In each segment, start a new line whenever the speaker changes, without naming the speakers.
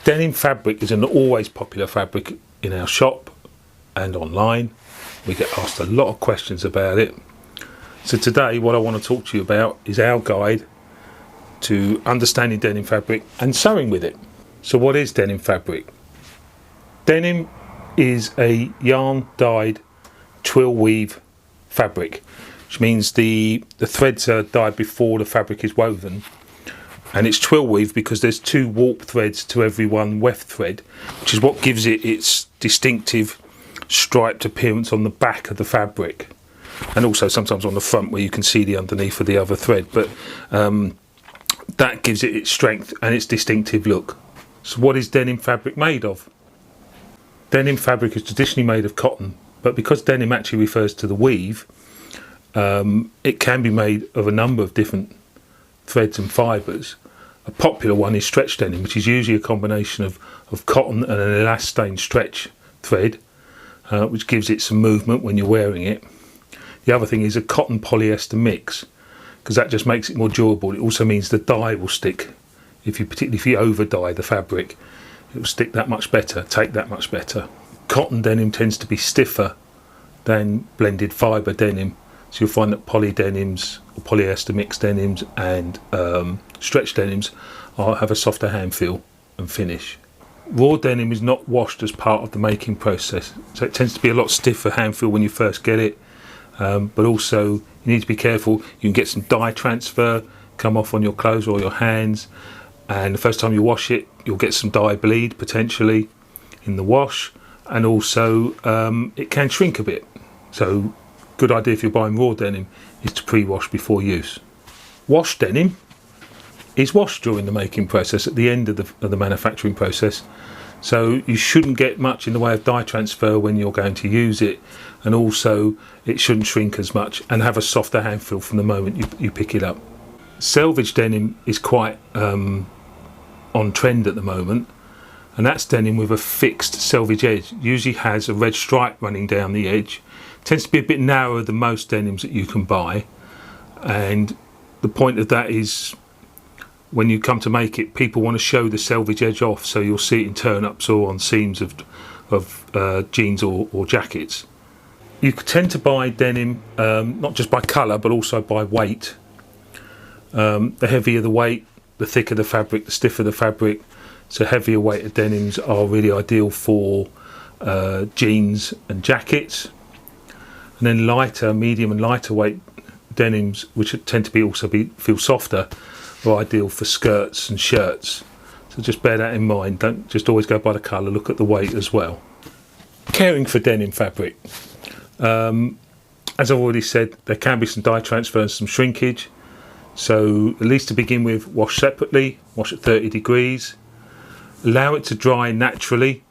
Denim fabric is an always popular fabric in our shop and online. We get asked a lot of questions about it. So today what I want to talk to you about is our guide to understanding denim fabric and sewing with it. So what is denim fabric? Denim is a yarn dyed twill weave fabric, which means the threads are dyed before the fabric is woven. And it's twill weave because there's 2 warp threads to every 1 weft thread, which is what gives it its distinctive striped appearance on the back of the fabric, and also sometimes on the front where you can see the underneath of the other thread. But that gives it its strength and its distinctive look. So what is denim fabric made of? Denim fabric is traditionally made of cotton, but because denim actually refers to the weave, it can be made of a number of different threads and fibres. A popular one is stretch denim, which is usually a combination of cotton and an elastane stretch thread, which gives it some movement when you're wearing it. The other thing is a cotton polyester mix, because that just makes it more durable. It also means the dye will stick. Particularly if you over dye the fabric, it will stick that much better, take that much better. Cotton denim tends to be stiffer than blended fibre denim, so you'll find that poly denims or polyester mixed denims and stretch denims have a softer hand feel and finish. Raw denim is not washed as part of the making process, so it tends to be a lot stiffer hand feel when you first get it, but also you need to be careful. You can get some dye transfer come off on your clothes or your hands, and the first time you wash it you'll get some dye bleed potentially in the wash, and also it can shrink a bit. So good idea if you're buying raw denim is to pre-wash before use. Washed denim is washed during the making process at the end of the manufacturing process, so you shouldn't get much in the way of dye transfer when you're going to use it, and also it shouldn't shrink as much and have a softer hand feel from the moment you pick it up. Selvage denim is quite on trend at the moment, and that's denim with a fixed selvage edge. Usually has a red stripe running down the edge. Tends to be a bit narrower than most denims that you can buy, and the point of that is when you come to make it, people want to show the selvage edge off, so you'll see it in turn-ups or on seams of jeans or jackets. You tend to buy denim not just by colour but also by weight. The heavier the weight, the thicker the fabric, the stiffer the fabric. So heavier weighted denims are really ideal for jeans and jackets. And then lighter, medium and lighter weight denims, which tend to feel softer, are ideal for skirts and shirts. So just bear that in mind. Don't just always go by the colour, look at the weight as well. Caring for denim fabric. As I've already said, there can be some dye transfer and some shrinkage. So at least to begin with, wash separately, wash at 30 degrees. Allow it to dry naturally,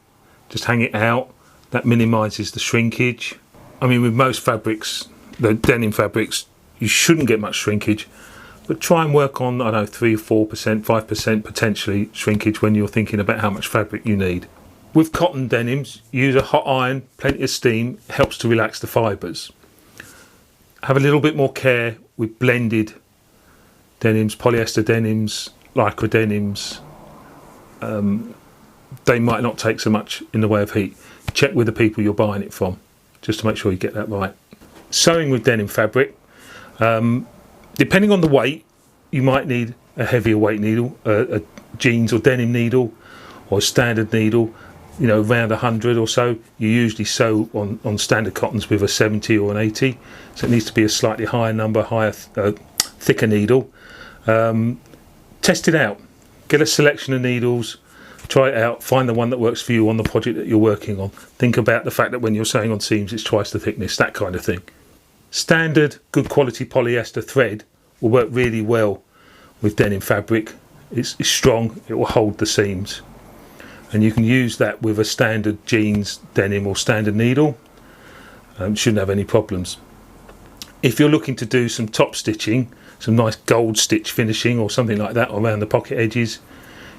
just hang it out. That minimises the shrinkage. I mean, with most fabrics, the denim fabrics, you shouldn't get much shrinkage, but try and work on, I don't know, 3 or 4%, 5% potentially shrinkage when you're thinking about how much fabric you need. With cotton denims, use a hot iron, plenty of steam, helps to relax the fibres. Have a little bit more care with blended denims, polyester denims, lycra denims. They might not take so much in the way of heat. Check with the people you're buying it from, just to make sure you get that right. Sewing with denim fabric, depending on the weight, you might need a heavier weight needle, a jeans or denim needle, or a standard needle, around 100 or so. You usually sew on standard cottons with a 70 or an 80, so it needs to be a slightly higher number, thicker needle. Test it out, get a selection of needles, try it out, find the one that works for you on the project that you're working on. Think about the fact that when you're sewing on seams it's twice the thickness, that kind of thing. Standard good quality polyester thread will work really well with denim fabric. It's strong, it will hold the seams, and you can use that with a standard jeans denim or standard needle. Shouldn't have any problems. If you're looking to do some top stitching, some nice gold stitch finishing or something like that around the pocket edges,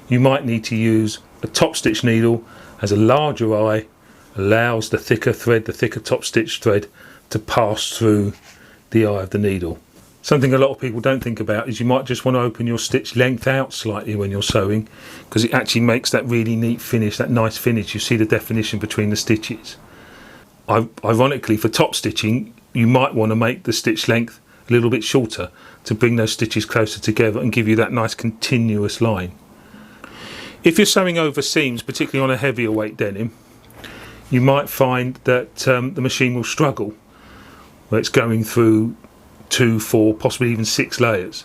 you might need to use a top stitch needle. Has a larger eye, allows the thicker thread, the thicker top stitch thread, to pass through the eye of the needle. Something a lot of people don't think about is you might just want to open your stitch length out slightly when you're sewing, because it actually makes that really neat finish, that nice finish. You see the definition between the stitches. Ironically, for top stitching, you might want to make the stitch length a little bit shorter to bring those stitches closer together and give you that nice continuous line. If you're sewing over seams, particularly on a heavier weight denim, you might find that the machine will struggle where it's going through 2, 4, possibly even 6 layers.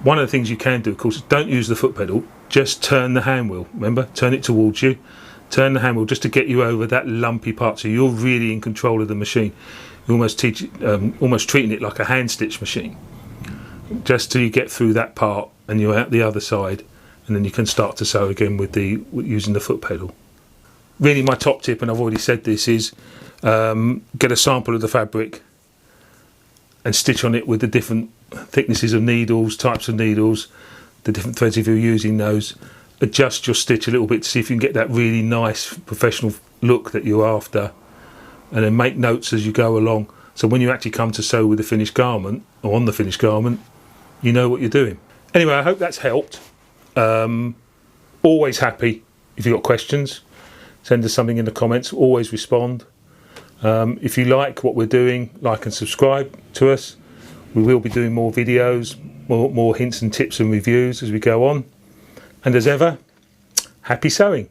One of the things you can do, of course, is don't use the foot pedal, just turn the hand wheel. Remember, turn it towards you, turn the hand wheel just to get you over that lumpy part, so you're really in control of the machine. You're almost treating it like a hand stitch machine, just till you get through that part and you're out the other side, and then you can start to sew again with using the foot pedal. Really, my top tip, and I've already said this, is get a sample of the fabric and stitch on it with the different thicknesses of needles, types of needles, the different threads if you're using those. Adjust your stitch a little bit to see if you can get that really nice professional look that you're after, and then make notes as you go along, so when you actually come to sew with the finished garment, or on the finished garment, you know what you're doing. Anyway, I hope that's helped. Always happy if you've got questions, send us something in the comments, always respond. If you like what we're doing, like and subscribe to us. We will be doing more videos, more hints and tips and reviews as we go on. And as ever, happy sewing.